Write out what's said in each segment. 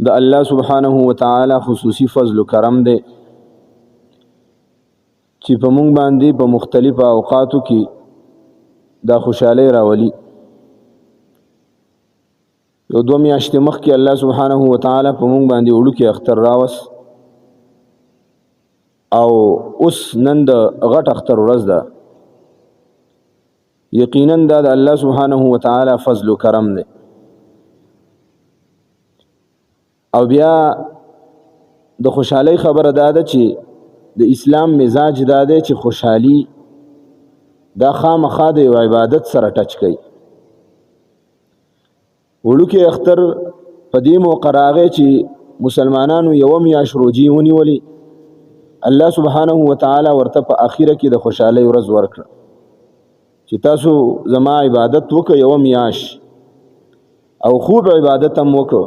د الله سبحانه وتعالى خصوصي فضل و کرم دی چې په مونږ باندې په مختلفو اوقاتو کې دا خوشحالي راولي. یو 2 میاشتې مخکې الله سبحانه وتعالى په مونږ باندې وړوکی اختر راوست او اوس نن د غټ اختر ورځ ده. یقینا دا د الله سبحانه وتعالى فضل و کرم دی. او بیا د خوشحالي خبره دا ده چې د اسلام مزاج دا دی چې خوشحالي دا خامخا د یو عبادت سره ټچ کوي. وړوکی اختر په دې موقع راغی چې مسلمانانو یوه میاشت روجې ونیولې. الله سبحانه وتعالى ورته په اخره کې د خوشحالۍ ورځ ورکړه چې تاسو زما عبادت وکړه یوه میاشت او خوب عبادت هم وکړه،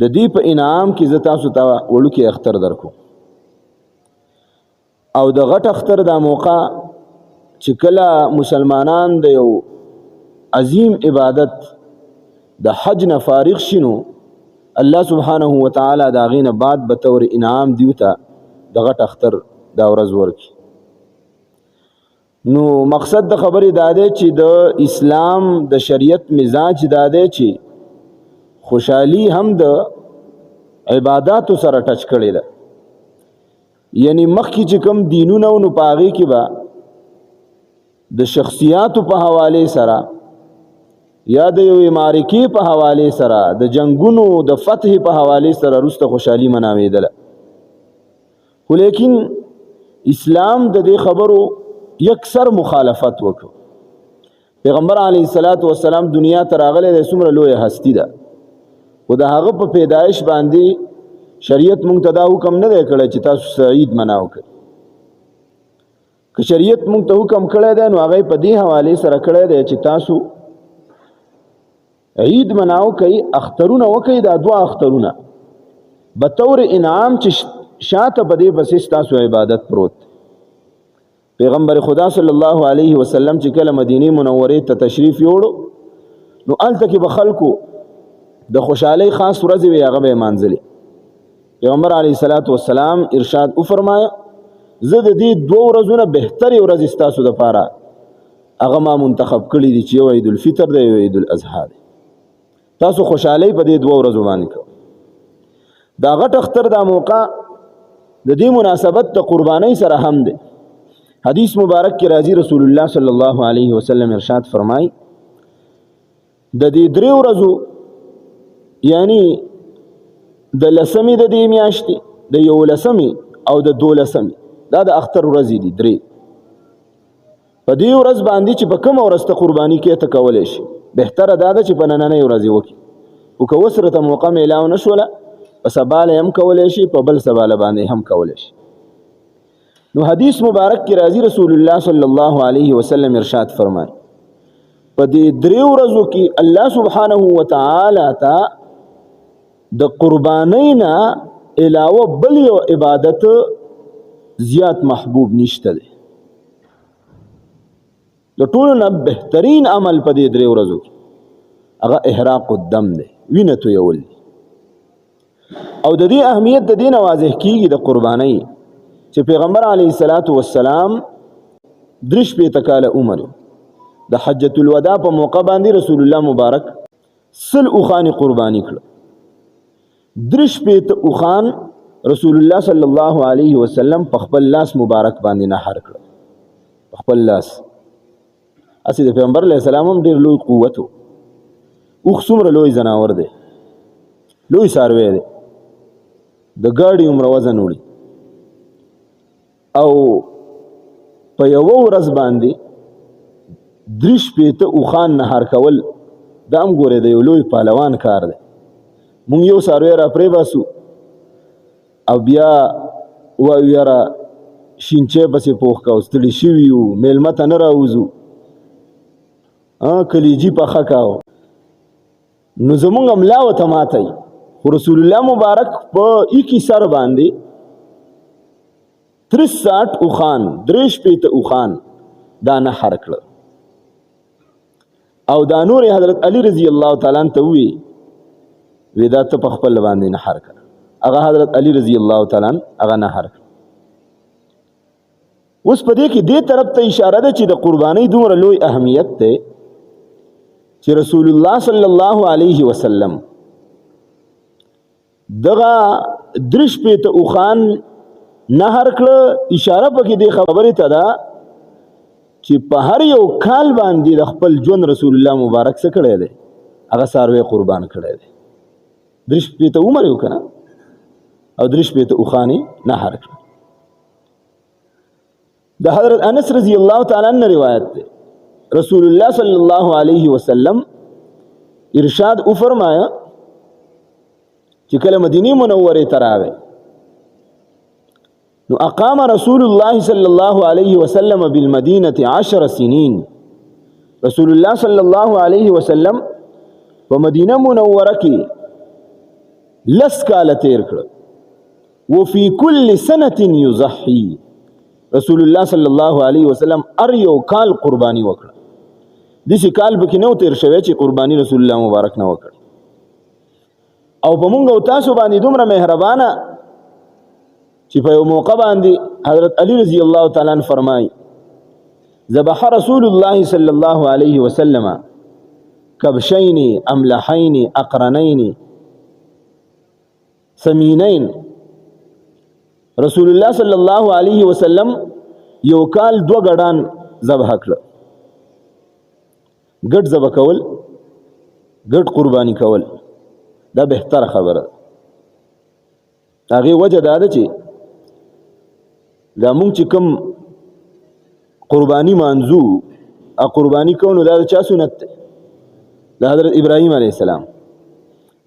د دې په انعام کې زه تاسو ته وړوکی اختر درکو. او د غټ اختر دا موقع چې کله مسلمانان د یو عظیم عبادت د حج نه فارغ شینو، الله سبحانه وتعالى دا غینه بعد به طور انعام دیو ته د غټ اختر دا ورځ ورکي. نو مقصد د خبرې دا دی چې د اسلام د شریعت مزاج دا دی چې خوشحالی هم د عباداتو سره ټچ کړی ده. یعنی مخکې چې کوم دینونه نو په هغې کې به د شخصیاتو په حواله سره یا د یو معرکې په حواله سره د جنگونو د فتح په حواله سره وروسته خوشحالي مناوېدله. خو لیکن اسلام د دې خبرو یکسر مخالفت وکړو. پیغمبر علیه الصلاۃ والسلام دنیا ته راغلی د څومره لویه هستی ده، خو د هغه په پیدایش باندې شریعت مونږ ته دا حکم نه دی کړی چې تاسو عید مناو کړئ. که شریعت مونږ ته حکم کړی دی نو هغه په دې حوالې سره کړی دی چې تاسو عید مناو کړئ، اخترونه وکړئ. دا 2 اخترونه به طور انعام چې شاته په دې پسې تاسو عبادت پروت. پیغمبر خدا صلی الله علیه وسلم چې کله مدینه منورې ته تشریف یوړو نو هلته کې به خلکو د خوشحالۍ خاص ورځې وي، هغه به یې مانځلې. پیغمبر علیه الصلاۃ والسلام ارشاد وفرمایا زه د دې 2 ورځونه بهترې ورځې ستاسو دپاره هغه ما منتخب کړي دي چې یو عید الفطر دی یو عید الاضحی دی. تاسو خوشحالۍ په دې 2 ورځو باندې کوئ. دا غټ اختر دا موقع د دې مناسبت د قربانۍ سره هم دی. حدیث مبارک کې راځي رسول الله صلی الله علیه وسلم ارشاد فرمای د دې 3 ورځو یعنی د لسمی د دې میاشتې د 11 او د 12 دا د اختر ورځې دي 3. په دې ورځ باندې چې په کومه ورځ ته قرباني کې ته کولی شي، بهتره دا ده چې په نننۍ ورځې وکړي. او که اوس راته موقع میلاو نه شوله په سباله هم کولی شي، په بل سباله باندې هم کولی شي. نو حدیث مبارک کې راځي رسول الله صلی الله علیه وسلم ارشاد فرمای په دې 3 ورځو کې الله سبحانه وتعالى ته د قربانۍ نه علاوه بل یو عبادت زیات محبوب نشته دی. د ټولو نه بهترین عمل په دې 3 ورځو کې هغه احراق الدم دی، وینه تویول دی. او د دې اهمیت د دې نه واضح کیږي د قربانۍ چې پیغمبر علیه الصلاۃ والسلام 3 کاله عمر د حجۃ الوداع په موقع باندې رسول الله مبارک 100 اوښانې قرباني کړه. 3 اوښان رسول الله صلی الله علیه وسلم په خپل لاس مبارک باندې نحر کړه. په خپل لاس اسی د پیغمبر علیه السلام هم ډېر لوی قوت و. اوښ څومره لوی ځناور دی، لوی څاروی دی، د ګاډي عمره وزن وړي. او په یوه ورځ باندې 3 اوښان نهار کول دا هم ګورې د یو لوی پهلوان کار دی. مونږ یو څاروی را پرې باسو او بیا وایو یاره شینچی پسې پوخ کوو، ستړي شوي یو، میلمه ته نه راوځو، کلیجي پخه کوو، نو زمونږ ملا ورته ماتی. خو رسول الله مبارک په ایکي سر باندې 63 اوښان 3 اوښان دا نحر کړه. او دا نور حضرت علی رضی الله تعالی عنہ ته وی دا ته په خپل باندې نحر کړه. هغه حضرت علی رضی الله تعالی عنہ هغه نحر کړ. اوس په دې کې دې طرف ته اشاره ده چې د قربانۍ دومره لوی اهمیت ده چې رسول الله صلی الله علیه وسلم دغه درش په ته اوخان نهر کړ. اشاره پکې دې خبرې ته ده چې په هر یو کال باندې د خپل ژوند رسول الله مبارک څه کړی دی هغه څاروی قربان کړی دی. درش په ته عمر یو کنه او درش په ته اوخان نهر کړ. د حضرت انس رضی الله تعالی عنہ روایت ده رسول الله صلی الله علیه وسلم ارشاد او فرمایا چې کله مدینه منوره ته راغی نو اقام رسول الله صلی الله علیه وسلم بالمدینه 10 سنین. رسول الله صلی الله علیه وسلم په مدینه منوره کې لس کاله تیر کړ. وفي كل سنه يضحي. رسول الله صلی الله علیه وسلم ار یو کال قربانی وکړه. دسی کال به کې نو تیر شوی چې قربانی رسول الله مبارک نه وکړ. او په مونږ او تاسو باندې دومره مهربانه چې په یو موقع باندې حضرت علی رضی الله تعالی عنہ فرمای ذبح رسول الله صلی الله علیه وسلم کبشین املحین اقرنین سمینین. رسول الله صلی الله علیه وسلم یو کال دو غډان ذبح کړ. ګډ ذبح کول ګډ قربانی کول دا بهتر خبره. هغه وجه دا ده چې دا مونږ چې کوم قربانی مانځو ا قربانی کوو دا چا سنت ده؟ د حضرت ابراهیم علیه السلام.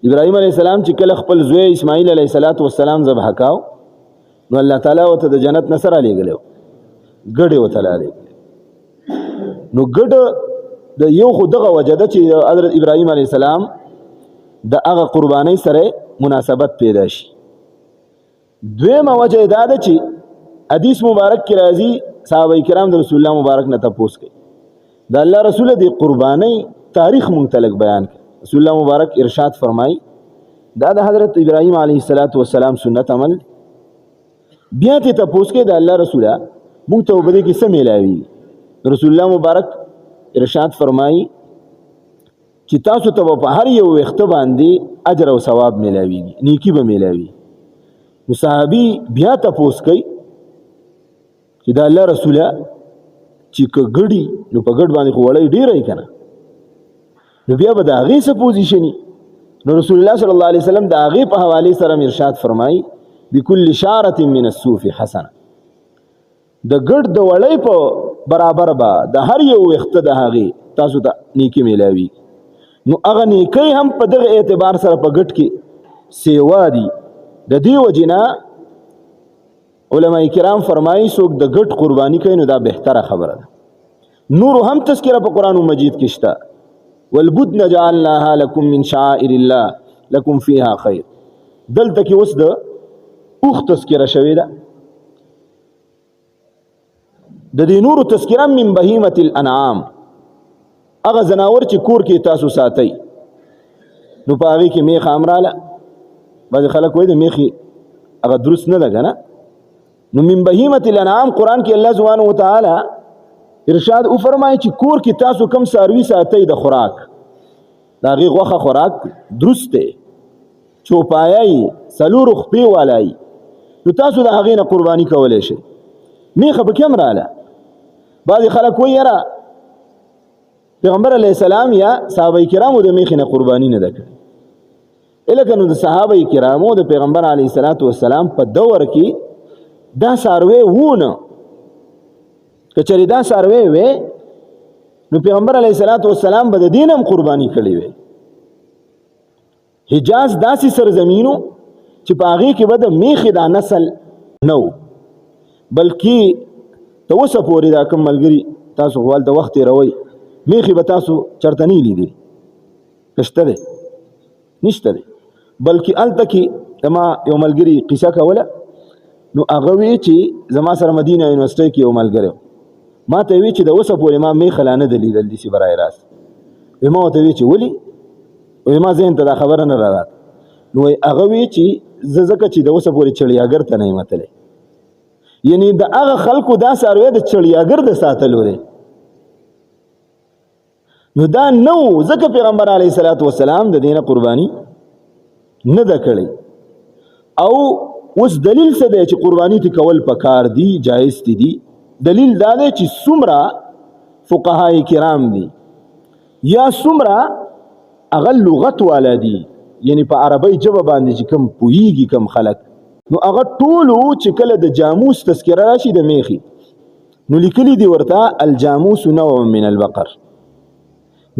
ابراهیم علیه السلام چې کله خپل زوی اسماعیل علیه السلام ذبح کاو نو الله تعالی وته د جنت نصر علی غلو ګډه وته علی. نو ګډه د یو خو دغه وجده چې حضرت ابراهیم علیه السلام د هغه قربانی سره مناسبت پیدا شي. دویمه وجه دا ده چې حدیث مبارک کې راځي صحابه کرام د رسول الله مبارک نه تاسو کوي د الله رسول دی قربانی تاریخ مختلف بیان کړي. رسول الله مبارک ارشاد فرمای دا د حضرت ابراهیم علیه السلام سنت عمل. بیا ته تاسو کې د الله رسوله مونږ ته وبدي کې څه ملایوي. رسول الله مبارک ارشاد فرمای چې تاسو ته په هر یو وخت باندې اجر او ثواب ملایوي نیکی به ملایوي. نو صحابي بیا تاسو کوي چې د الله رسوله چې ګډي نو په ګډ باندې خوړې ډیرې کنه نو بیا به د هغه څه پوزیشنی. نو رسول الله صلی الله علیه وسلم د هغه په حواله سره ارشاد فرمای بكل شعره من الصوف حسنه. د ګډ د وړې په برابر با د هر یو وخت د هغه تاسو ته نیکی ملایوي. نو هغه نیکی هم په دغه اعتبار سره په ګډ کې سیوا دي. د دې وجنا علماء کرام فرمایي څوک د ګډ قرباني کوي نو دا بهتره خبره ده. نور هم تذکرہ په قران مجید کې شته والبدن جعلناها لكم من شعائر الله لكم فيها خير. دلته کې اوس د اوخ تذکرہ شوی ده. د دې نور تذکرہ من بهیمه الانعام هغه زناور چې کور کې تاسو ساتي نو په هغه کې میخ امراله بعض خلک وایي د میخي هغه درست نه ده کنه. نو من بهیمه الانعام قران کې الله سبحانه وتعالى ارشاد او فرمایي چې کور کې تاسو کم ساروي ساتي د خوراک دا غي غوخه خوراک درست دی چوپایي سلور خپي والای نو تاسو د هغه نه قرباني کولای شئ. میخه به کوم رااله بعض خلک وایي را پیغمبر علیه السلام یا صحابه کرامو د میخ نه قرباني نه وکړي. الکه نو د صحابه کرامو د پیغمبر علیه السلام په دور کې دا ساروی وونه کچری دا ساروی وې نو پیغمبر علیه السلام به د دینم قرباني کړي وي. حجاز داسې سرزمینو چې په هغه کې به د میخ دا نسل نو بلکې توسه پوری دا کوم ملګری تاسو غوال د وخت روي میخي به تاسو چرته نه لیدي کشته ده نشته ده. بلکې الته کې ما یو ملګری قصه کوله نو هغه وی چې زما سره مدینه یونیورسيټي کې یو ملګری ما ته وی چې د اوسه پورې ما میخ لانه د لیدل دي سی برای راست ما ته وی چې ولي او ما زین ته دا خبره نه راځه نو هغه وی چې زکه چې د اوسه پورې چړیاګر ته نه متلې یعنی د هغه خلکو دا ساروی د چړیاګر د ساتلو دی نو دا نو ځکه پیغمبر علیه الصلاۃ والسلام د دینه قربانی نه د کړی او اوس دلیل څه دی چې قربانی ته کول پکار دی جایز دي دلیل دا دی چې څومره فقهای کرام دي یا څومره هغه لغت والا دي یعنی په عربی ژبه باندې چې کم پوهیږي کم خلک نو هغه ټولو چې کله د جاموس تذکره راشي د میخي نو لیکلي دي ورته الجاموس نوع من البقر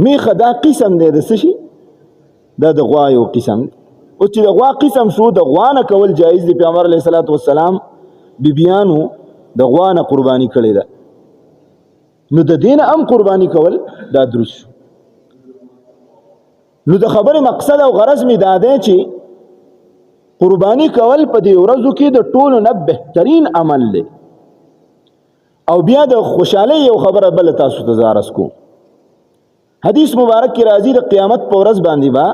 میخه دا قسم دی د څه شي دا د غوا یو قسم دی او چې د غوا قسم شو د غوا نه کول جایز دی پیغمبر علیه الصلاۃ والسلام بیبیانو د غوا نه قربانی کړې ده نو د دین هم قربانی کول دا درست شو نو د خبره مقصد او غرض می دا دی چې قربانی کول په دې ورځو کې د ټولو نه بهترین عمل دی او بیا د خوشحالۍ یو خبره بل تاسو ته زارس کوم حدیث مبارک کی راضی د قیامت په ورځ باندې با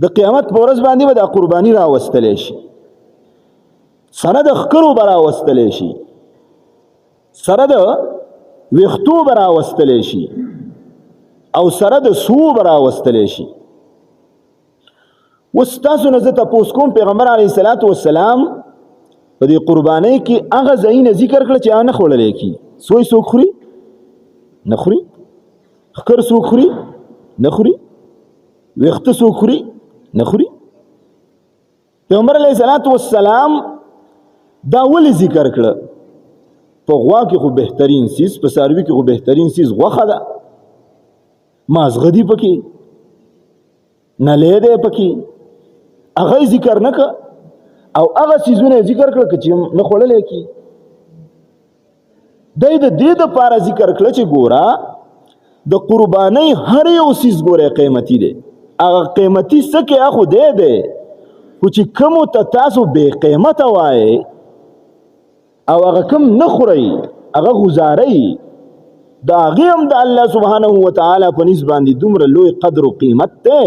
د قیامت په ورځ باندې با د قربانی را وستلې شي سره د خکرو برا وستلې شي سره د وختو برا وستلې شي او سره د سو برا وستلې شي واستاسو نزه تاسو کوم پیغمبر علیه الصلاۃ والسلام په دې قربانی کې هغه ځین ذکر کړ چې نه خړلې کی سوې سو خوري نه خوري خکر سو خوري نه خوري وخت سو خوري نه خوري پیغمبر علیه الصلاۃ والسلام دا ول ذکر کړ په غوا کې خو بهترین سیس په ساروی کې خو بهترین سیس غوخه ده مازغدی پکې نه لیدې پکې هغه ذکر نه او هغه سیزونه ذکر کړ چې نه خړلې کی د دې د پاره ذکر کړ چې ګورا د قربانی هر یو سیز ګوره قیمتي دی هغه قیمتي څه اخو دی خو چې کوم ته تاسو به قیمت وای او هغه کوم نه خوري هغه گزاري دا غیم د الله سبحانه و تعالی په نسبت باندې دومره لوی قدر او قیمت ته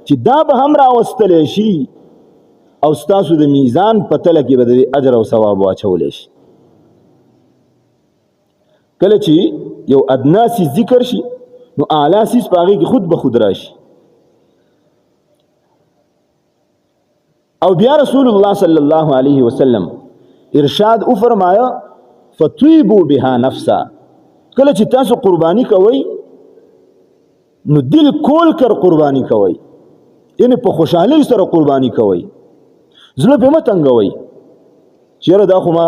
چې دا به هم را وستل شي او تاسو د میزان په تل کې به اجر او ثواب واچول شي کله چې یو ادناسی ذکر شي نو اعلی سیس پاغي کې خود به خود راشي او بیا رسول الله صلی الله علیه وسلم ارشاد او فرمایا فطيبوا بها نفسا کله چې تاسو قربانی کوئ نو دل کول کر قربانی کوئ یعنی په خوشحالی سره قربانی کوئ زړه په متنګوي چیرې دا خو ما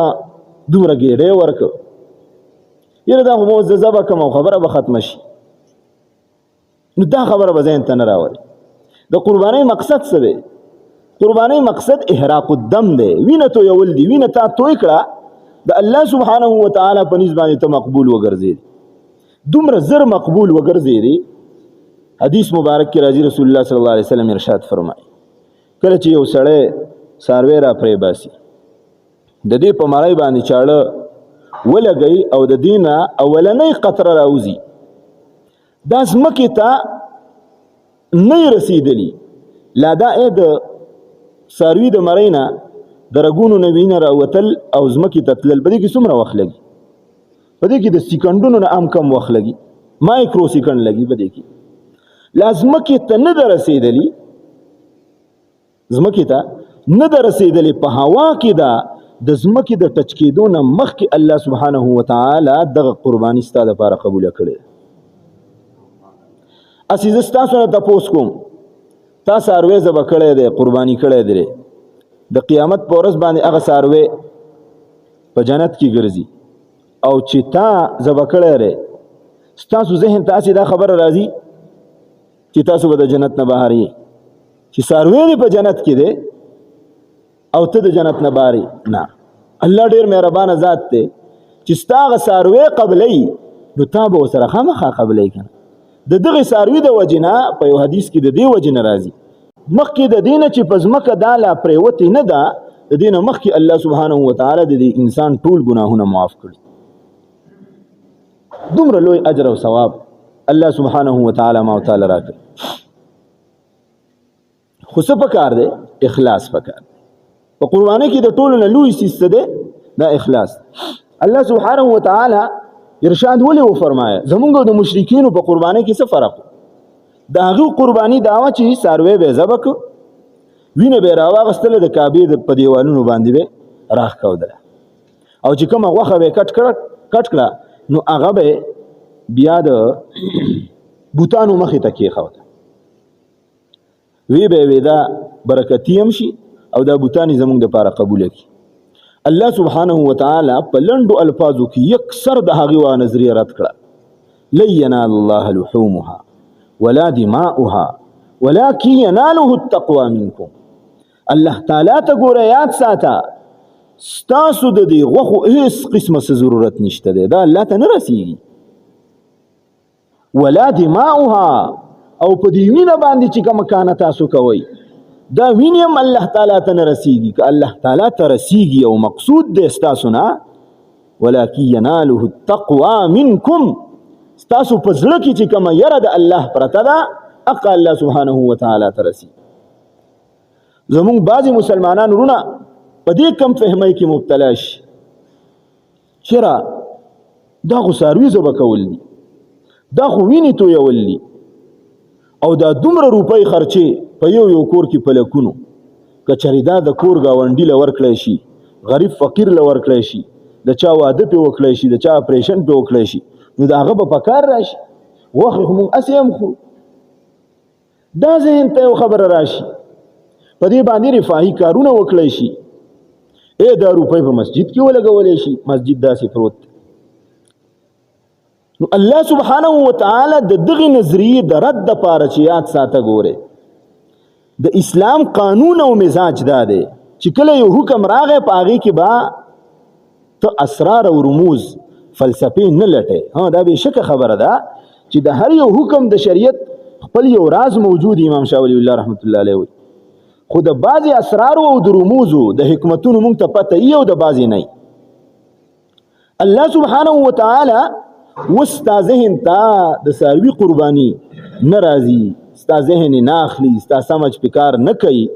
دومره ګېډې ورک یره دا خو مو زبا کوم خبره به ختم شي نو دا خبره به ذهن ته نه راوړي د قربانی مقصد څه دی قربانی مقصد احراق الدم دی وینه تو یول دی وینه تا توې کړه د الله سبحانه و تعالی په نسبت باندې ته مقبول وګرځي دومره زر مقبول وګرځي حدیث مبارک کې راځي رسول الله صلی الله علیه وسلم ارشاد فرمایي کله چې یو سړی ساروی را پرې باسي د دې په مړای باندې چاړه ولګي او د دینه اولنې قطره راوځي دا سمکه ته نه رسیدلی لا دا د ساروی د مرینا درګونو نوینه راوتل او زمکه ته تلل بده کې څومره وخت لګي بده کې د سکندونو نه ام کم وخت لګي مایکرو سکند لګي بده کې لازمکه ته نه رسیدلی زمکه ته نه رسیدلی په هوا کې دا د زمکه د ټچ کېدو نه مخکې الله سبحانه و تعالی دغه قربانی ستاسو لپاره قبول کړي اسې تاسو نه تاسو کوم تاسو ساروی زبا کړی دی قربانی کړی دی د قیامت په ورځ باندې هغه ساروی په جنت کې ګرځي او چې تا زبا کړی دی تاسو ذهن تاسو دا خبر راځي چې تاسو به د جنت نه بهر یې چې ساروی په جنت کې دی او ته د جنت نه باري نه الله ډیر مهربان ذات دی چې ستاغه ساروی قبلې نو تا به سره خامخا قبلې کنه د دغه ساروی د وجنا په یو حدیث کې د دې وجنا راځي مخکې د دینه چې پزمکه داله پریوتی نه ده د دینه مخکې الله سبحانه و تعالی د انسان ټول ګناهونه معاف کړي دومره لوی اجر او ثواب الله سبحانه و تعالی ما تعالی راکړي خو څه پکار دی؟ اخلاص پکار دی. په قربانۍ کې د ټولو نه لوی څیز څه دی؟ دا اخلاص. الله سبحانه وتعالی ارشاد ولې وفرمایه زمونږ د مشرکینو په قربانۍ کې څه فرق و؟ د هغې قرباني دا وه چې څاروی به یې ذبح کړو، وینه به یې راواغېستله، د کعبې په دیوالونو باندې به یې راښکودله، او چې کومه غوښه به یې کټ کړه نو هغه به بیا د بوتانو مخې ته کېښوده، وی به وی دا برکتی هم شي او دا بوتانی زمونږ دپاره قبوله کړي. الله سبحانه وتعالی په لنډو الفاظو کې یکسر د هغې وا نظریه رد کړه. لن ینال الله لحومها ولا دماؤها ولكن يناله التقوى منكم. الله تعالی ته ګوره یاد ساته ستاسو د دې غوښو هیڅ قسمه څه ضرورت نشته دی، دا الله ته نه رسیږي. ولا دماؤها او په دې وینه باندې چې کومه کانه تاسو کوئ دا وینه هم الله تعالی ته نه رسیږي. که الله تعالی ته رسیږي او مقصود دی ستاسو نه، ولکن یناله التقوى منکم، ستاسو په زړه کې چې کومه یره د الله پرته ده هغه الله سبحانه وتعالی ته رسیږي. زمونږ بعضې مسلمانان وروڼه په دې کم فهمۍ کې مبتلا شي چېرې دا خو څاروي ذبح کول دي، دا خو وینې تویول دي، او دا دومره روپۍ خرچې په یو کور کې په لکونو، که چېرې دا د کور ګاونډي له ورکړی شي، غریب فقیر له ورکړی شي، د چا واده پې وکړی شي، د چا اپریشن پې وکړی شي، نو د هغه به په کار راشي. غوښې خو مونږ هسې هم خورو. دا ذهن ته یو خبره راشي، په دې باندې رفاهي کارونه وکړی شي، دا روپۍ په مسجد کې ولګولی شي، مسجد داسې پروت دی. نو الله سبحانه وتعالی د دغې نظریې د رد دپاره چې یاد ساته ګورې د اسلام قانون او مزاج دا دی چې کله یو حکم راغی په هغې کې به ته اسرار او رموز فلسفې نه لټې. دا بېشکه خبره ده چې د هر یو حکم د شریعت خپل یو راز موجود. امام شاه ولی الله رحمت الله علیه وی خو د بعضې اسرارو او د رموزو د حکمتونو مونږ ته پته ای او د بعضې نه. الله سبحانه وتعالی اوس ستا ذهن ته د څاروي قرباني نه راځي، ستا ذهن یې نه اخلي، ستا سمج په کار نه کوي.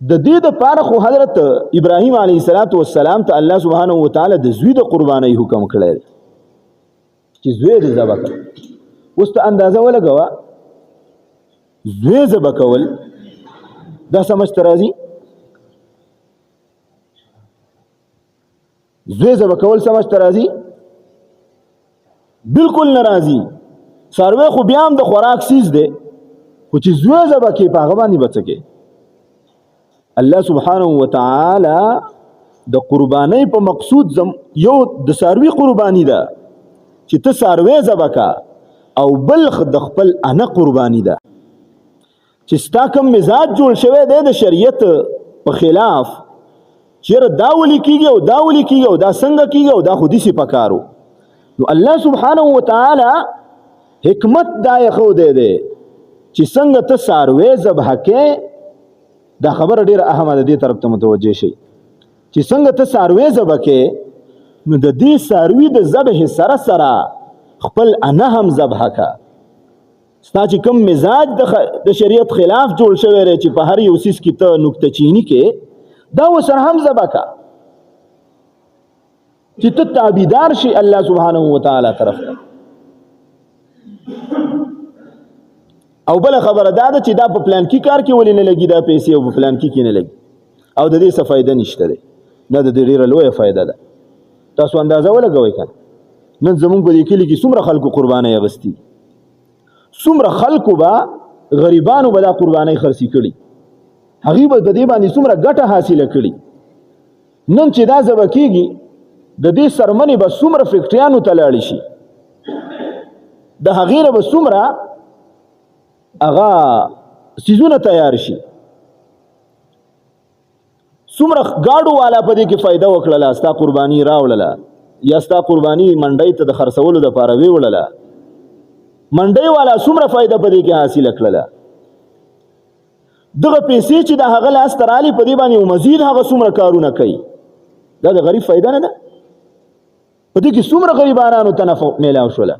د دې دپاره خو حضرت ابراهیم علیه السلام ته الله سبحانه وتعالی د زوی د قربانۍ حکم کړی دی چې زوی دې ذبح کړه. اوس ته اندازه ولګوه زوی ذبح کول دا سمج ته راځي؟ زوی ذبح کول سمج ته راځي؟ بالکل نه راځي. څاروی خو بیا هم د خوراک سیز دی، خو چې زوی ذبح کړې په هغه باندې به څه کوې؟ الله سبحانه وتعالی د قربانۍ په مقصود یو د څاروي قرباني ده چې ته څاروی ذبح کا، او بل د خپل انا قرباني ده چې ستا کوم مزاج جوړ شوی دی د شریعت په خلاف، چېرې دا ولې کېږي او دا ولې کېږي او دا څنګه کېږي او دا خو داسې پکارو. نو الله سبحانه وتعالی حکمت دا یې ښودی دی چې څنګه ته څاروی ذبح کې. دا خبره ډیره اهمه ده، دې طرف ته متوجه شئ چې څنګه ته څاروی ذبح کې نو د دې څاروي د ذبح سره سره خپل انا هم ذبح کا. ستا چې کوم مزاج د شریعت خلاف جوړ شوی دی چې په هر یو څیز کې ته نکته چینی کې، دا ورسره هم ذبح کا چې ته تابعدار شي الله سبحانه وتعالی طرف ته. او بل خبره دا ده چې دا په پلان کې کار کې ولې نه لګي، دا پیسې او په پلان کې نه لګي او د دې څه فایده نشته دی. نه د دې ډیره لویه فایده ده. تاسو اندازه ولګوئ که نن زمونږ په دې کلي کې څومره خلکو قربانۍ اخیستي، څومره خلکو به غریبانو به دا قربانۍ خرڅې کړي، هغوی به د دې باندې څومره ګټه حاصله کړي. نن چې دا ذبح کېږي د دې سرمنې به څومره فیکټریانو ته لاړې شي، د هغې نه به څومره هغه سیزونه تیار شي، څومره ګاډو والا په دې کې فایده وکړله، ستا قرباني راوړله یا ستا قرباني منډۍ ته د خرڅولو دپاره ویوړله، منډۍ والا څومره فایده په دې کې حاصله کړله. دغه پیسې چې د هغه لاس ته رالي په دې باندې مزید هغه څومره کارونه کوي، دا د غریب فایده نه ده؟ په دې کې څومره غریبانانو ته نفع میلاو شوله.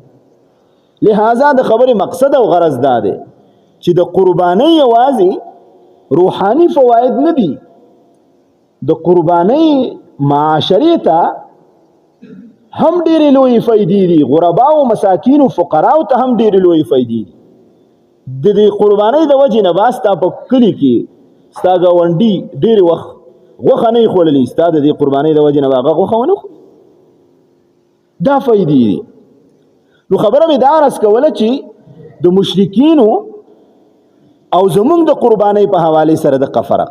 لہذا د خبرې مقصد او غرض دا دی چې د قربانۍ یوازې روحاني فواید نه دي، د قربانۍ معاشري ته هم ډېرې لوی فائدې دي، غربا او مساکین او فقراو ته هم ډېرې لوی فائدې دي. د دې قربانۍ د وجې نه با ستا په کلي کې ستا ګاونډي ډېر وخت غوښه نه یې خوړلې، ستا د دې قربانۍ د وجې نه به هغه غوښه ونه خوري. دا فائدې دي. نو خبره مې دا عرض کوله چې د مشرکینو او زمونږ د قربانۍ په حوالې سره دغه فرق.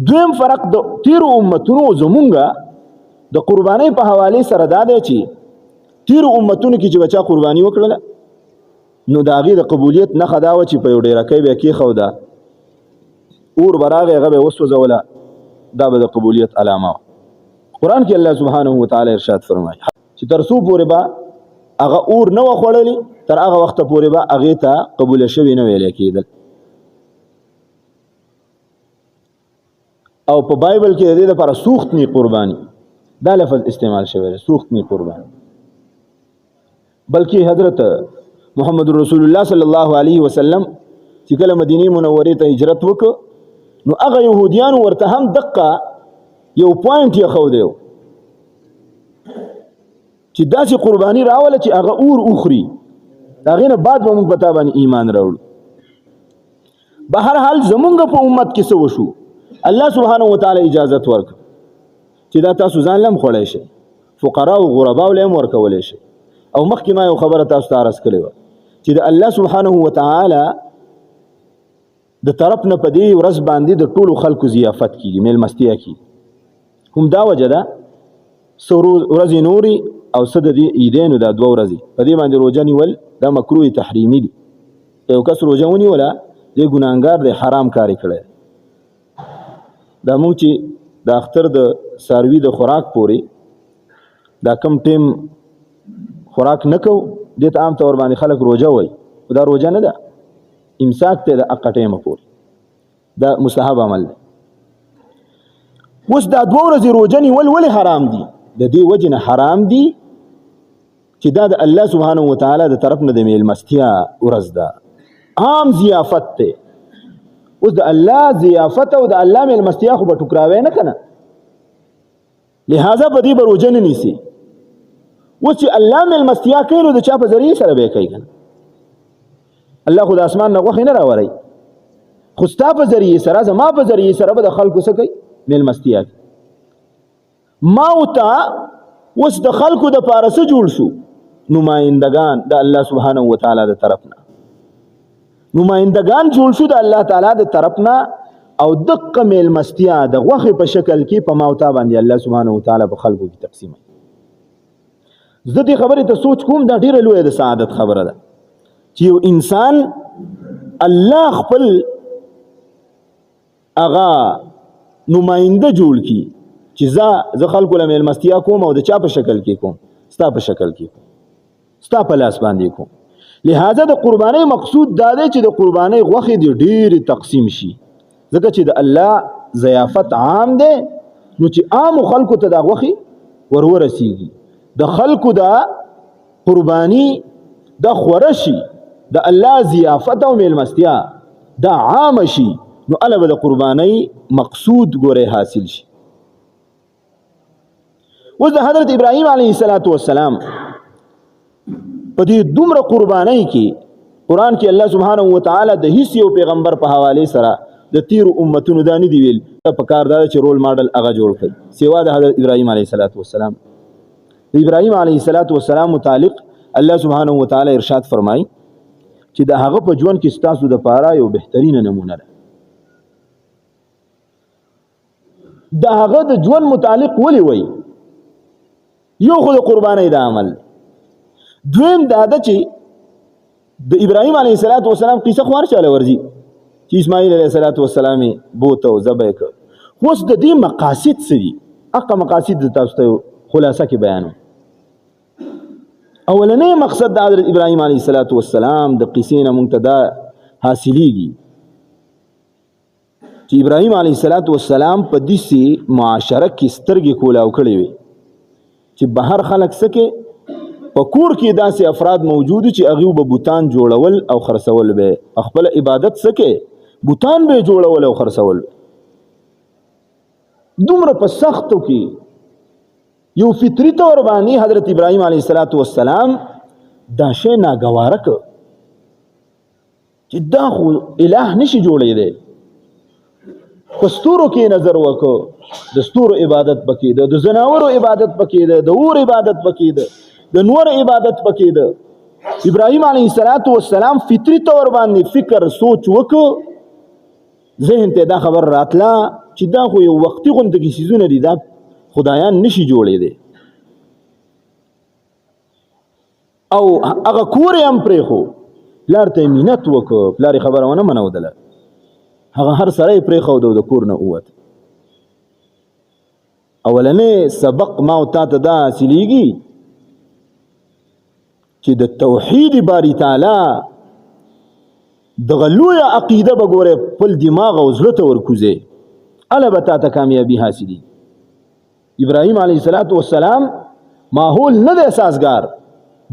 دویم فرق د تیرو امتونو زمونږ د قربانۍ په حوالې سره دا دی چې تیرو امتونو کې چې بچا قرباني وکړله نو د هغې د قبولیت نښه دا وه چې په یو ډیرکۍ به یې کېښوده، اور به راغی هغه به یې وسوځوله، دا به د قبولیت علامه وه. قرآن کې الله سبحانه وتعالی ارشاد فرمایي چې تر څو پورې به هغه اور نه وه خوړلې تر هغه وخته پورې به هغې ته قبوله شوي نه ویلی کېدل. او په بایبل کې د دې لپاره سوختنی قرباني دا لفظ استعمال شوی دی، سوختنی قرباني. بلکې حضرت محمد رسول الله صلی الله علیه وسلم چې کله مدینه منورې ته هجرت وکړ نو هغه يهوديانو ورته هم دقه یو پوینټ یې ښودی چې داسې قرباني راوله چې هغه اور اخري، د هغې نه بعد به موږ په تا باندې ایمان راوړو. به هر حال زمونږ په امت کې څه وشو، الله سبحانه وتعالی اجازت ورکړه چې دا تاسو ځان لم خوړی شئ، فقرا او غرباو له هم ورکولی شئ. او مخکې ما یو خبره تاسو ته عرض کړې وه چې د الله سبحانه وتعالی د طرف نه په دې ورځ باندې د ټولو خلکو ضیافت کېږي، میلمستیا کېږي. هم دا وجه ده څه ورځې نورې او څه د دې عیدینو دا دوه ورځې په دې باندې روژه نیول دا مکروه تحریمي دي. یو کس روژه ونیوله دې ګناهګار دی، حرام کار یې کړی. دا موږ چې د اختر د څاروي د خوراک پورې دا کم ټیم خوراک نه کوو دې ته عام طور باندې خلک روژه وایي، دا روژه نه ده، امساک ته د هغه ټیمه پورې دا مستحب عمل دی. اوس دا دوه ورځې روژه نیول ولې حرام دي؟ د دې وجې نه حرام دي چې دا د الله سبحانه وتعالی د طرف نه د میلمستیا ورځ ده، عام ضیافت دی. اوس د الله ضیافت او د الله میلمستیا خو به ټکراوی نه که نه، لہذا په دې به روژه نه نیسي. اوس چې الله میلمستیا کوي نو د چا په ذریعې سره به یې کوي که نه، الله خو د اسمان نه غوښې نه راوړی، خو ستا په ذریعې سره زما په ذریعې سره به د خلکو څه کوي؟ میلمستیا کوي. ما او ته اوس د خلکو دپاره څه جوړ شو؟ نمایندګان د الله سبحانه وتعالی د طرف نه، نمایندګان جوړ شو د الله تعالی د طرف نه. او دقه میلمستیا د غوښې په شکل کې په ما او ته باندې الله سبحانه وتعالی په خلکو کې تقسیموي. زه دې خبرې ته سوچ کوم، دا ډېره لویه د سعادت خبره ده چې یو انسان الله خپل هغه نماینده جوړ کړي چې زه خلکو له میلمستیا کوم او د چا په شکل کې کوم؟ ستا په شکل کې کوم، ستا په لاس باندې کوم. لہذا د قربانۍ مقصود دا دی چې د قربانۍ غوښې دې ډېرې تقسیم شي، ځکه چې د الله ضیافت عام دی نو چې عامو خلکو ته دا غوښې ورسیږي، د خلکو دا قرباني دا خوره شي، د الله ضیافت او میلمستیا دا عام شي، نو اله به د قربانۍ مقصود ګوره حاصل شي. اوس د حضرت ابراهیم علیه السلام په دې دومره قربانۍ کې قرآن کې الله سبحانه وتعالی د هیڅ یو پیغمبر په حوالې سره د تیرو امتونو دا نه دی ویل په کار دا چې رول ماډل هغه جوړ کړي سوا د حضرت ابراهیم علیه السلام. د ابراهیم علیه السلام متعلق الله سبحانه وتعالی ارشاد فرمایي چې د هغه په ژوند کې ستاسو د پاره یو بهترینه نمونه ده. د هغه د ژوند متعلق ولې وایي؟ یو خو د قربانۍ د عمل، دویم دا ده چې د ابراهیم علیه السلام قصه خو هر چاله ورځي چې اسماعیل علیه السلام بوته او ذبح کړ. خو اوس د دې مقاصد څه دي؟ هغه مقاصد د تاسو ته خلاصه کې بیانوم. اولنی مقصد د حضرت ابراهیم علیه السلام د قصې نه موږ ته دا حاصلیږي چې ابراهیم علیه السلام په داسې معاشره کې سترګې کولاو کړې وي چې بهر خلک څه کې په کور کې داسې افراد موجود چې هغه به بوتان جوړول او خرڅول به خپل عبادت سکے بوتان به جوړول او خرڅول دومره په سختو کې یو فطری تور باندې حضرت ابراهیم علیه السلام دا شی ناګواره ک چې دا خو الہ نشي جوړې دی پستورو کې نظر وکړو د ستورو عبادت پکې ده د زناورو عبادت پکې ده د اور عبادت پکې ده د نور عبادت پکې ده ابراهیم علیه السلام فطری طور باندې فکر سوچ وکړو ذهن ته دا خبر راتلا چې دا خو یو وختي غوندې سيزونه دي دا خدایان نشي جوړې دي او هغه کور هم پرې خو پلار ته مینت وکړو پلار خبره ونه منودله هغه هر سره پرې خو د کور نه اوت اولنې سبق ما او تا ته دا حاصلېږي چې د توحید باری تعالی د غلوی عقیده بګوره خپل دماغ او زړه ته ورکوځي اله به تا ته کامیابی حاصلېږي ابراهیم علیه السلام ماحول نه دی سازگار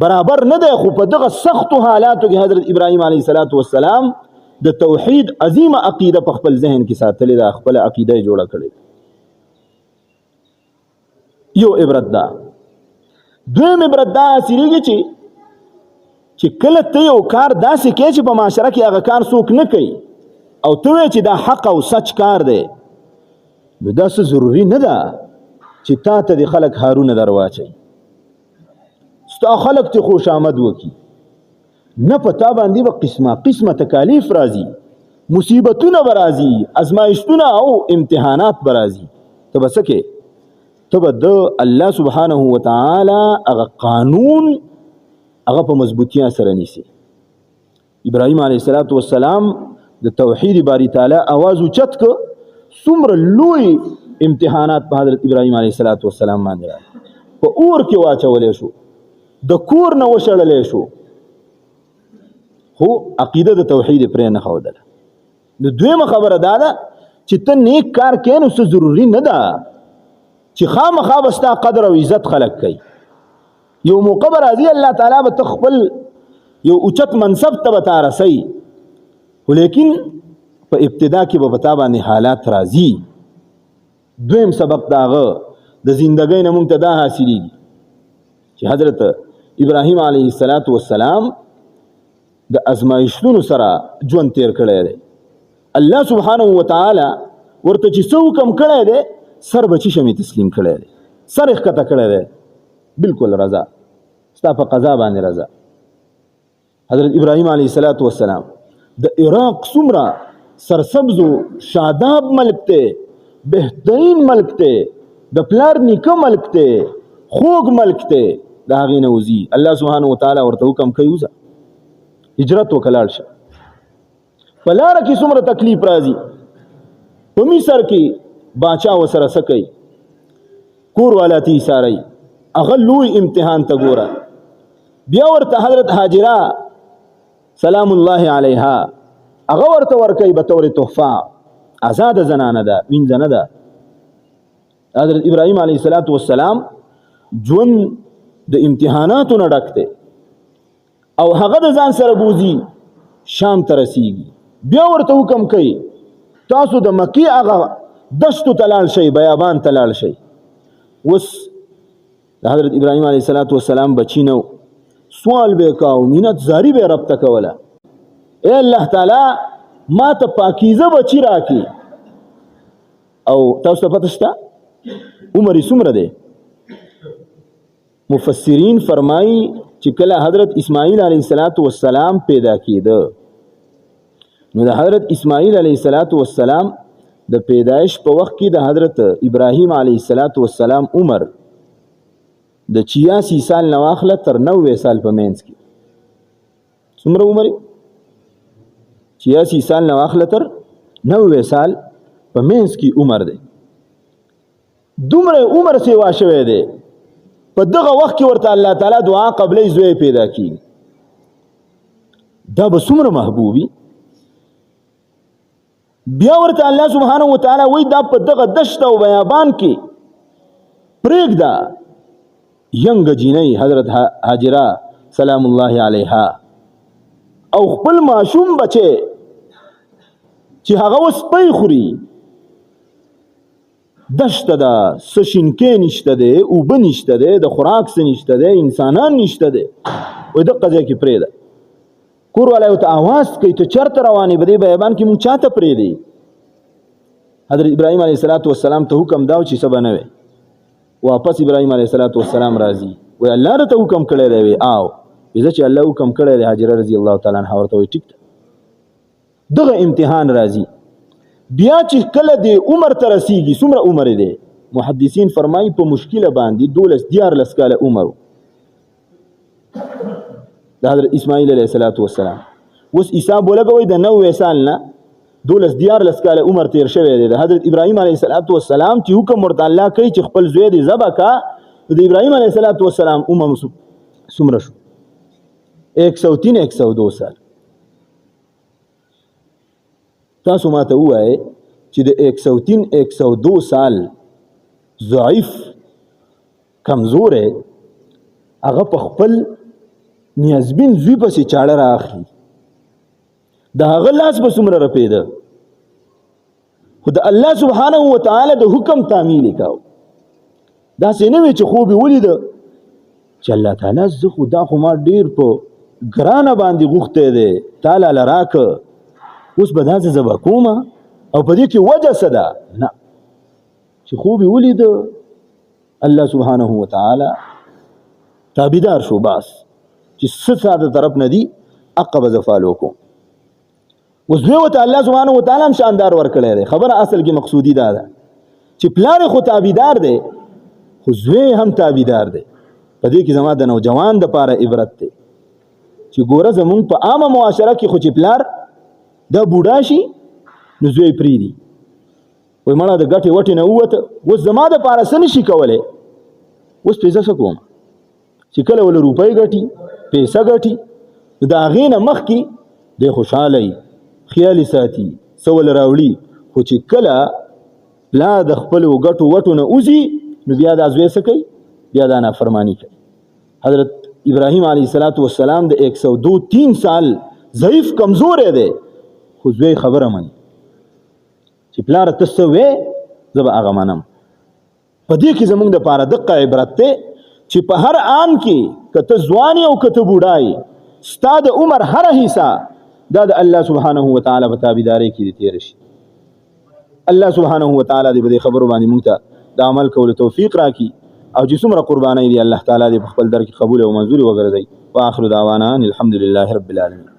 برابر نه دی خو په دغه سختو حالاتو کې حضرت ابراهیم علیه السلام د توحید عظیمه عقیده په خپل ذهن کې ساتلې ده خپل عقیده جوړه کړې یو عبرت ده دویم عبرت ده سریږي چې کله ته یو کار داسې کوي چې په معاشره کې هغه کار څوک نه کوي او ته وایې چې دا حق او سچ کار دی نو دا څه ضروري نه ده چې تا ته د خلک هارونه در واچوي ستا خلک ته خوش آمد وکړي نه پتا باندې به قسمه تکالیف راځي مصیبتونه به راځي ازمایښتونه او امتحانات به راځي ته به څه کې ته به د الله سبحانه وتعالی هغه قانون هغه په مضبوطیا سره نیسي ابراهیم علیه السلام د توحید باری تعالی आवाज اوچت ک څومره لوی امتحانات په حضرت ابراهیم علیه السلام باندې راځي په اور کې واچولې شو د کور نه وشړلې شو خو عقیده د توحید پرې نه خودله د دویمه خبره دا ده چې ته نیک کار کوې نو څه ضروري نه ده چې خامخا به ستا قدر او عزت خلک کوي یو موقع به راځي الله تعالی به ته خپل یو اوچت منصب ته به تا رسوي خو لیکن په ابتدا کې به په تا باندې حالات راځي دویم سبق د هغه د زندګۍ نه موږ ته دا حاصلېږي چې حضرت ابراهیم علیه السلام د ازمایښتونو سره ژوند تیر کړی دی الله سبحانه وتعالی ورته چې څه حکم کړی دی سر بچی شمی تسلیم کړی دی سر یې ښکته کړی دی بالکل رضا ستا په قضا باندې رضا حضرت ابراهیم علیه السلام د عراق څومره سرسبز و شاداب ملک دی بهترین ملک دی د پلار نیکه ملک دی خوږ ملک دی د هغې نه وځي الله سبحانه وتعالی ورته حکم کوي وځه هجرت وکلاړ شه په لاره کې څومره تکلیف راځي په مصر کې باچا وسره څه کوي کور والا ته ایساروي هغه لوی امتحان ته ګوره بیا ورته حضرت هاجره سلام الله علیها هغه ورته ورکوي به طور تحفه آزاده زنانه ده وینځه نه ده حضرت ابراهیم علیه السلام ژوند د امتحاناتو نه ډک دی او هغه د ځان سره بوزي شام ته رسیږي بیا ورته حکم کوي تاسو د مکی هغه دشتو ته لاړ شئ بیابان ته لاړ شئ اوس د حضرت ابراهیم علیه السلام بچی نو سوال به کاو مینت زاری به رب ته کوله اے الله تعالی ما ته پاکیزه بچی راکې او تاسو ته پته شته عمر یې څومره دی مفسرین فرمایي چې کله حضرت اسماعیل علیه السلام پیدا کېده نو د حضرت اسماعیل علیه السلام د پیدایش په وخت کې د حضرت ابراهیم علیه السلام عمر د 86 سال نه واخله تر 90 سال په منځ کې څومره عمر 86 سال نه واخله تر 90 سال په منځ کې عمر دی دومره عمر سیوا شوی دی په دغه وخت کې ورته الله تعالی دعا قبلې زوی پیدا کی دا به څومره محبوبي بیا ورته الله سبحانه وتعالی وای دا په دغه دشت او بیابان کې پرېږده ینګ جینۍ حضرت هاجره سلام الله علیها او خپل معصوم بچي چې هغه اوس پي خوري دشته ده سشینکې نشته ده اوبه نشته ده د خوراک څه نشته ده انسانان نشته ده وای دغه ځای کې پرېږده کور والا ورته اواز کوي ته چېرته روانې په دې بیابان کې مونږ چاته پرېږدی حضرت ابراهیم علیه السلام ته حکم دا و چې څه به نه وی واپس ابراهیم علیه السلام راځي وای الله راته حکم کړی دی وی آو زه چې الله حکم کړی دی هاجره رضی الله تعالی عنها ورته وایي ټیک ده دغه امتحان راځي بیا چې کله د عمر ته رسیږي څومره عمر دی محدثین فرمایي په مشکله باندې 12 کاله عمر د حضرت اسماعیل علیه السلام اوس حساب ولګوئ د 90 سال نه 12 کاله عمر تیر شوی دی د حضرت ابراهیم علیه السلام چې حکم ورته الله کوي چې خپل زوی دی ذبح کا د ابراهیم علیه السلام عمر څومره شو 103 102 سال تاسو ماته وایي چې د 103 102 سال ضعیف کمزور هغه په خپل نیازبین زوی پسې چاړه راخلي د هغه لاس به څومره رپېده خو د الله سبحانه وتعالی د حکم تعمیل وکاو داسې نه وي چې خوب یې ولیده چې الله تعالی زه خو دا خو ما ډېر په ګرانه باندې غوښتی دی تعالی له راکه اوس به داسې زه به کومه او په دې کې وجه څه ده نه چې خوب یې ولیده الله سبحانه وتعالی تابعدار شو باس چې څه ساده طرف نه دي حق به زه فالو کوم اوس دوی ورته الله سبحانه وتعالی هم شاندار ورکړی دی خبره اصل کې مقصودی دا ده چې پلار خو تابعدار دی خو زوی هم تابعدار دی په دې کې زما د نوجوان دپاره عبرت دی چې ګوره زمونږ په عامه معاشره کې خو چې پلار دا بوډا شي نو زوی پرېږدي وایي مړه د ګټې وټې نه ووته اوس زما دپاره څه نشي کولی اوس پرې زه څه کوم چې کله ولې روپۍ ګټي پیسه ګټي نو د هغې نه مخکې دی خوشحاله وي خیال ساتي څه ول راوړي خو چې کله پلار د خپلو ګټو وټو نه وځي نو بیا دا زوی څه کوي بیا دا نافرماني کوي حضرت ابراهیم علیه السلام د 102-3 سال ضعیف کمزور دی خو زوی خبره مني چې پلار ته څه وې زه به هغه منم په دې کې زمونږ دپاره دقه عبرت دی چې په هر آن کې که ته ځوان او که ته بوډا یې ستا د عمر هره حصه دا د الله سبحانه وتعالی په تابعدارۍ کې دې تېره شي الله سبحانه وتعالی دې په دې خبرو باندې مونږ ته د عمل کولو توفیق راکړي او چې څومره قربانۍ دي الله تعالی دې په خپل در کې قبول او منظور وګرځوي واخر دعوانا الحمد لله رب العالمین